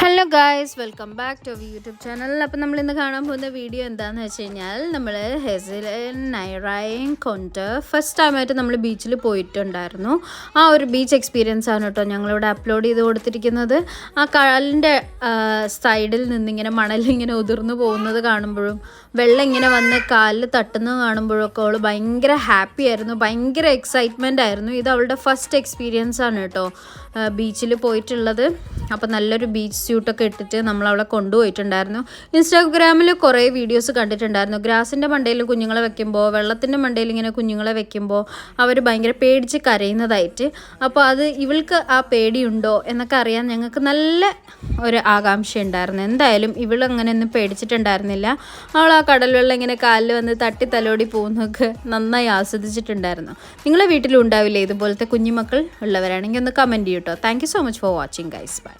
Hello guys, welcome back to our YouTube channel. അപ്പോൾ നമ്മളിന്ന് കാണാൻ പോകുന്ന വീഡിയോ എന്താണെന്ന് വെച്ച് കഴിഞ്ഞാൽ നമ്മൾ ഹെസിലും നൈറയും കൊണ്ട് ഫസ്റ്റ് ടൈമായിട്ട് നമ്മൾ ബീച്ചിൽ പോയിട്ടുണ്ടായിരുന്നു. ആ ഒരു ബീച്ച് എക്സ്പീരിയൻസ് ആണ് കേട്ടോ ഞങ്ങളിവിടെ അപ്ലോഡ് ചെയ്ത് കൊടുത്തിരിക്കുന്നത്. ആ കാലിൻ്റെ സൈഡിൽ നിന്നിങ്ങനെ മണലിങ്ങനെ ഉതിർന്നു പോകുന്നത് കാണുമ്പോഴും വെള്ളം ഇങ്ങനെ വന്ന് കാലിൽ തട്ടുന്നത് കാണുമ്പോഴൊക്കെ അവൾ ഭയങ്കര ഹാപ്പി ആയിരുന്നു, ഭയങ്കര എക്സൈറ്റ്മെൻ്റ് ആയിരുന്നു. ഇത് അവളുടെ ഫസ്റ്റ് എക്സ്പീരിയൻസ് ആണ് കേട്ടോ ബീച്ചിൽ പോയിട്ടുള്ളത്. അപ്പോൾ നല്ലൊരു ബീച്ച് സ്യൂട്ടൊക്കെ ഇട്ടിട്ട് നമ്മളവളെ കൊണ്ടുപോയിട്ടുണ്ടായിരുന്നു. ഇൻസ്റ്റാഗ്രാമിൽ കുറേ വീഡിയോസ് കണ്ടിട്ടുണ്ടായിരുന്നു. ഗ്രാസിൻ്റെ മണ്ടയിൽ കുഞ്ഞുങ്ങളെ വെക്കുമ്പോൾ, വെള്ളത്തിൻ്റെ മണ്ടയിൽ ഇങ്ങനെ കുഞ്ഞുങ്ങളെ വെക്കുമ്പോൾ അവർ ഭയങ്കര പേടിച്ച് കരയുന്നതായിട്ട്. അപ്പോൾ അത് ഇവൾക്ക് ആ പേടിയുണ്ടോ എന്നൊക്കെ അറിയാൻ ഞങ്ങൾക്ക് നല്ല ഒരു ആകാംക്ഷ ഉണ്ടായിരുന്നു. എന്തായാലും ഇവളങ്ങനെയൊന്നും പേടിച്ചിട്ടുണ്ടായിരുന്നില്ല. അവൾ ആ കടൽ വെള്ളം ഇങ്ങനെ കാലിൽ വന്ന് തട്ടി തലോടി പോകുന്നതൊക്കെ നന്നായി ആസ്വദിച്ചിട്ടുണ്ടായിരുന്നു. നിങ്ങളെ വീട്ടിലും ഉണ്ടാവില്ലേ ഇതുപോലത്തെ കുഞ്ഞുമക്കൾ? ഉള്ളവരാണെങ്കിൽ ഒന്ന് കമൻറ്റ് ചെയ്യൂ കേട്ടോ. Thank you so much for watching guys. By.